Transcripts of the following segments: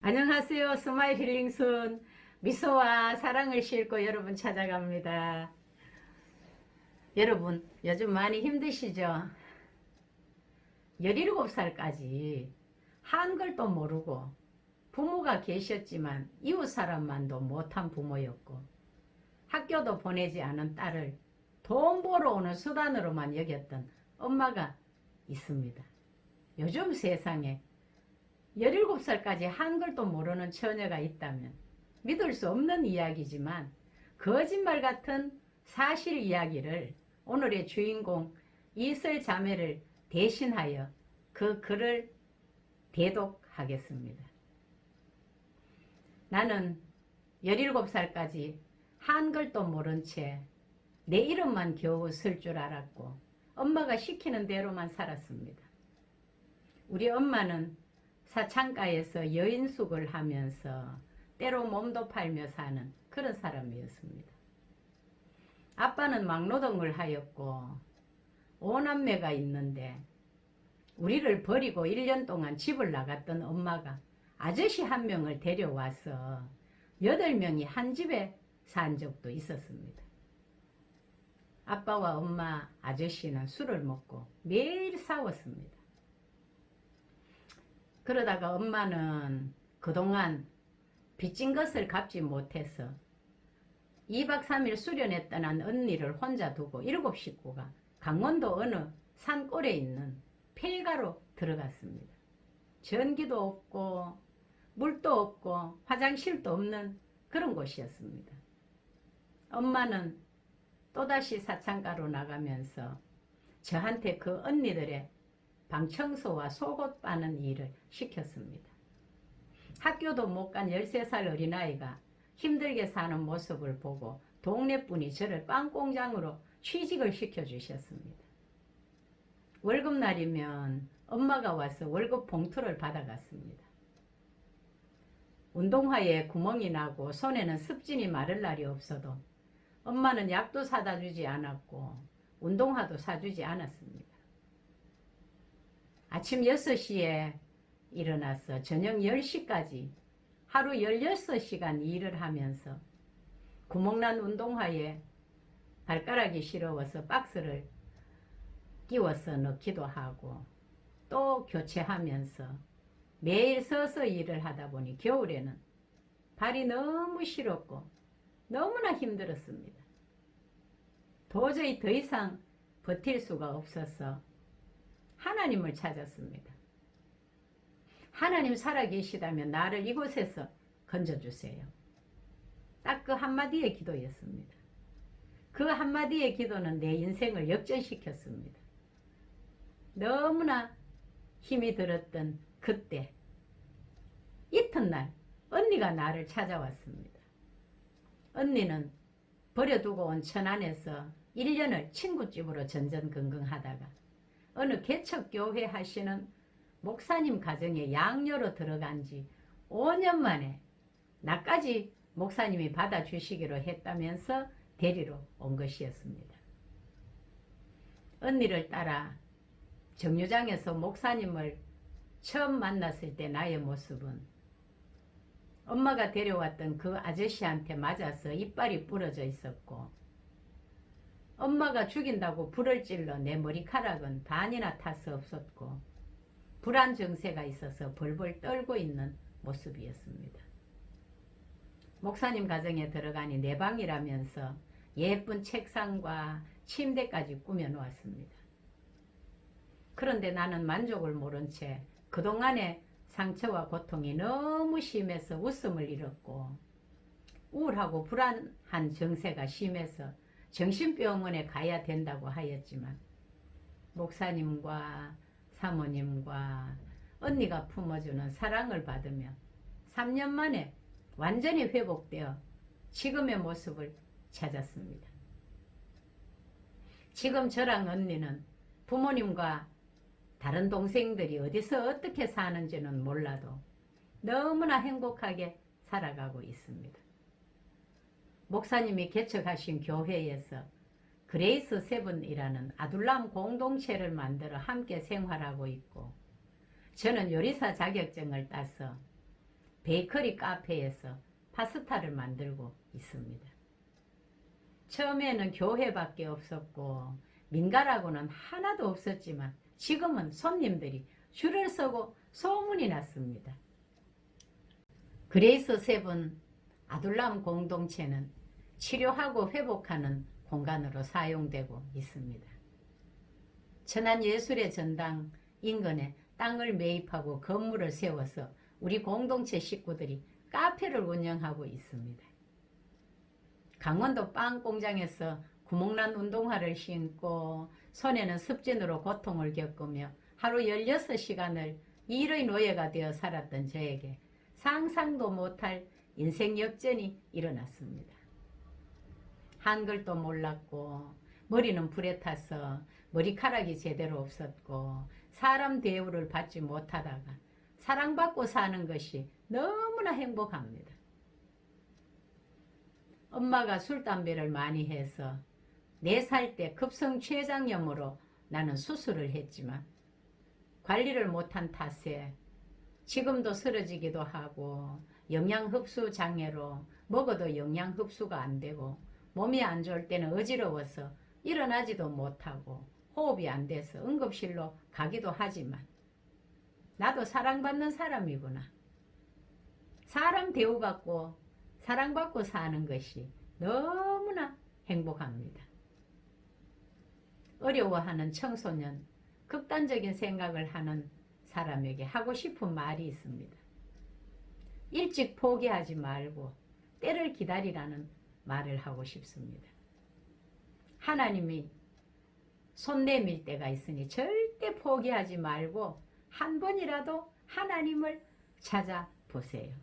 안녕하세요. 스마일 힐링순 미소와 사랑을 싣고 여러분 찾아갑니다. 여러분 요즘 많이 힘드시죠? 17살까지 한글도 모르고 부모가 계셨지만 이웃 사람만도 못한 부모였고 학교도 보내지 않은 딸을 돈 벌어 오는 수단으로만 여겼던 엄마가 있습니다. 요즘 세상에 17살까지 한글도 모르는 처녀가 있다면 믿을 수 없는 이야기지만 거짓말 같은 사실 이야기를 오늘의 주인공 이슬 자매를 대신하여 그 글을 대독하겠습니다. 나는 17살까지 한글도 모른 채 내 이름만 겨우 쓸 줄 알았고 엄마가 시키는 대로만 살았습니다. 우리 엄마는 사창가에서 여인숙을 하면서 때로 몸도 팔며 사는 그런 사람이었습니다. 아빠는 막노동을 하였고 5남매가 있는데 우리를 버리고 1년 동안 집을 나갔던 엄마가 아저씨 한 명을 데려와서 8명이 한 집에 산 적도 있었습니다. 아빠와 엄마, 아저씨는 술을 먹고 매일 싸웠습니다. 그러다가 엄마는 그동안 빚진 것을 갚지 못해서 2박 3일 수련회 떠난 언니를 혼자 두고 7 식구가 강원도 어느 산골에 있는 폐가로 들어갔습니다. 전기도 없고 물도 없고 화장실도 없는 그런 곳이었습니다. 엄마는 또다시 사창가로 나가면서 저한테 그 언니들의 방 청소와 속옷 빠는 일을 시켰습니다. 학교도 못 간 13살 어린아이가 힘들게 사는 모습을 보고 동네분이 저를 빵공장으로 취직을 시켜주셨습니다. 월급날이면 엄마가 와서 월급 봉투를 받아갔습니다. 운동화에 구멍이 나고 손에는 습진이 마를 날이 없어도 엄마는 약도 사다 주지 않았고 운동화도 사주지 않았습니다. 아침 6시에 일어나서 저녁 10시까지 하루 16시간 일을 하면서 구멍난 운동화에 발가락이 시려워서 박스를 끼워서 넣기도 하고 또 교체하면서 매일 서서 일을 하다 보니 겨울에는 발이 너무 시렵고 너무나 힘들었습니다. 도저히 더 이상 버틸 수가 없어서 하나님을 찾았습니다. 하나님 살아계시다면 나를 이곳에서 건져주세요. 딱 그 한마디의 기도였습니다. 그 한마디의 기도는 내 인생을 역전시켰습니다. 너무나 힘이 들었던 그때 이튿날 언니가 나를 찾아왔습니다. 언니는 버려두고 온 천안에서 1년을 친구집으로 전전긍긍하다가 어느 개척교회 하시는 목사님 가정에 양녀로 들어간 지 5년 만에 나까지 목사님이 받아주시기로 했다면서 데리러 온 것이었습니다. 언니를 따라 정류장에서 목사님을 처음 만났을 때 나의 모습은 엄마가 데려왔던 그 아저씨한테 맞아서 이빨이 부러져 있었고 엄마가 죽인다고 불을 찔러 내 머리카락은 반이나 타서 없었고 불안 증세가 있어서 벌벌 떨고 있는 모습이었습니다. 목사님 가정에 들어가니 내 방이라면서 예쁜 책상과 침대까지 꾸며놓았습니다. 그런데 나는 만족을 모른 채 그동안의 상처와 고통이 너무 심해서 웃음을 잃었고 우울하고 불안한 증세가 심해서 정신병원에 가야 된다고 하였지만 목사님과 사모님과 언니가 품어주는 사랑을 받으며 3년 만에 완전히 회복되어 지금의 모습을 찾았습니다. 지금 저랑 언니는 부모님과 다른 동생들이 어디서 어떻게 사는지는 몰라도 너무나 행복하게 살아가고 있습니다. 목사님이 개척하신 교회에서 그레이스 세븐이라는 아둘람 공동체를 만들어 함께 생활하고 있고 저는 요리사 자격증을 따서 베이커리 카페에서 파스타를 만들고 있습니다. 처음에는 교회밖에 없었고 민가라고는 하나도 없었지만 지금은 손님들이 줄을 서고 소문이 났습니다. 그레이스 세븐 아둘람 공동체는 치료하고 회복하는 공간으로 사용되고 있습니다. 천안예술의 전당 인근에 땅을 매입하고 건물을 세워서 우리 공동체 식구들이 카페를 운영하고 있습니다. 강원도 빵 공장에서 구멍난 운동화를 신고 손에는 습진으로 고통을 겪으며 하루 16시간을 일의 노예가 되어 살았던 저에게 상상도 못할 인생 역전이 일어났습니다. 한글도 몰랐고 머리는 불에 타서 머리카락이 제대로 없었고 사람 대우를 받지 못하다가 사랑받고 사는 것이 너무나 행복합니다. 엄마가 술, 담배를 많이 해서 4살 때 급성췌장염으로 나는 수술을 했지만 관리를 못한 탓에 지금도 쓰러지기도 하고 영양흡수 장애로 먹어도 영양흡수가 안 되고 몸이 안 좋을 때는 어지러워서 일어나지도 못하고 호흡이 안 돼서 응급실로 가기도 하지만 나도 사랑받는 사람이구나. 사람 대우받고 사랑받고 사는 것이 너무나 행복합니다. 어려워하는 청소년, 극단적인 생각을 하는 사람에게 하고 싶은 말이 있습니다. 일찍 포기하지 말고 때를 기다리라는 말을 하고 싶습니다. 하나님이 손 내밀 때가 있으니 절대 포기하지 말고 한 번이라도 하나님을 찾아보세요.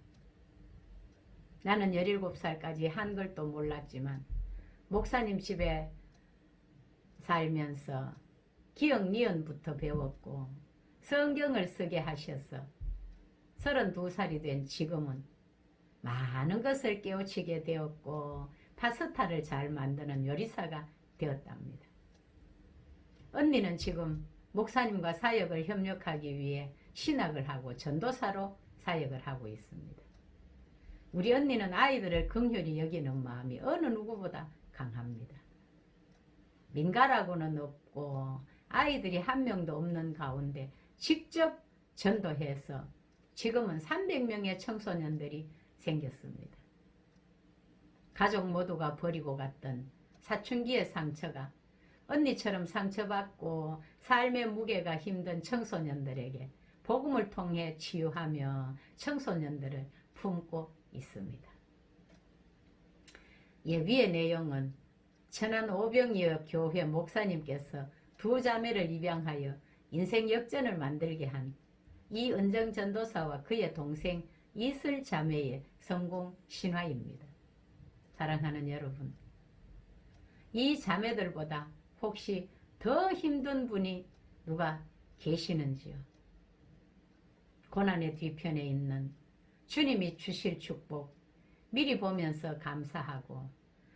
나는 17살까지 한글도 몰랐지만 목사님 집에 살면서 기역 니은부터 배웠고 성경을 쓰게 하셔서 32살이 된 지금은 많은 것을 깨우치게 되었고 파스타를 잘 만드는 요리사가 되었답니다. 언니는 지금 목사님과 사역을 협력하기 위해 신학을 하고 전도사로 사역을 하고 있습니다. 우리 언니는 아이들을 긍휼히 여기는 마음이 어느 누구보다 강합니다. 민가라고는 없고 아이들이 한 명도 없는 가운데 직접 전도해서 지금은 300명의 청소년들이 생겼습니다. 가족 모두가 버리고 갔던 사춘기의 상처가 언니처럼 상처받고 삶의 무게가 힘든 청소년들에게 복음을 통해 치유하며 청소년들을 품고 있습니다. 예비의 내용은 천안 오병이어 교회 목사님께서 2 자매를 입양하여 인생 역전을 만들게 한 이은정 전도사와 그의 동생 이슬 자매의 성공 신화입니다. 사랑하는 여러분, 이 자매들보다 혹시 더 힘든 분이 누가 계시는지요? 고난의 뒤편에 있는 주님이 주실 축복 미리 보면서 감사하고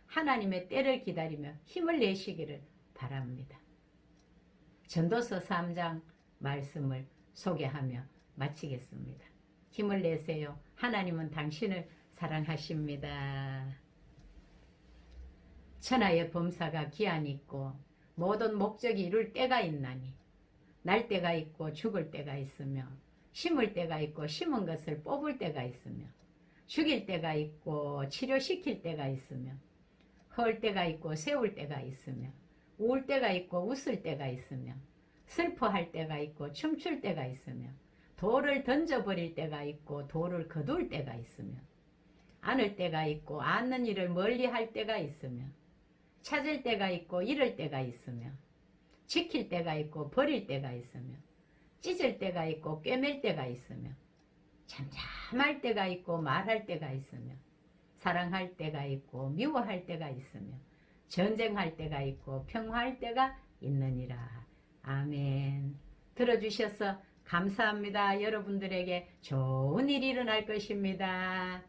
하나님의 때를 기다리며 힘을 내시기를 바랍니다. 전도서 3장 말씀을 소개하며 마치겠습니다. 힘을 내세요. 하나님은 당신을 사랑하십니다. 천하의 범사가 기한이 있고 모든 목적이 이룰 때가 있나니 날 때가 있고 죽을 때가 있으며 심을 때가 있고 심은 것을 뽑을 때가 있으며 죽일 때가 있고 치료시킬 때가 있으며 헐 때가 있고 세울 때가 있으며 울 때가 있고 웃을 때가 있으며 슬퍼할 때가 있고 춤출 때가 있으며 돌을 던져버릴 때가 있고 돌을 거둘 때가 있으며 안을 때가 있고 안는 일을 멀리 할 때가 있으며 찾을 때가 있고 잃을 때가 있으며 지킬 때가 있고 버릴 때가 있으며 찢을 때가 있고 꿰맬 때가 있으며 잠잠할 때가 있고 말할 때가 있으며 사랑할 때가 있고 미워할 때가 있으며 전쟁할 때가 있고 평화할 때가 있느니라. 아멘. 들어주셔서 감사합니다. 여러분들에게 좋은 일이 일어날 것입니다.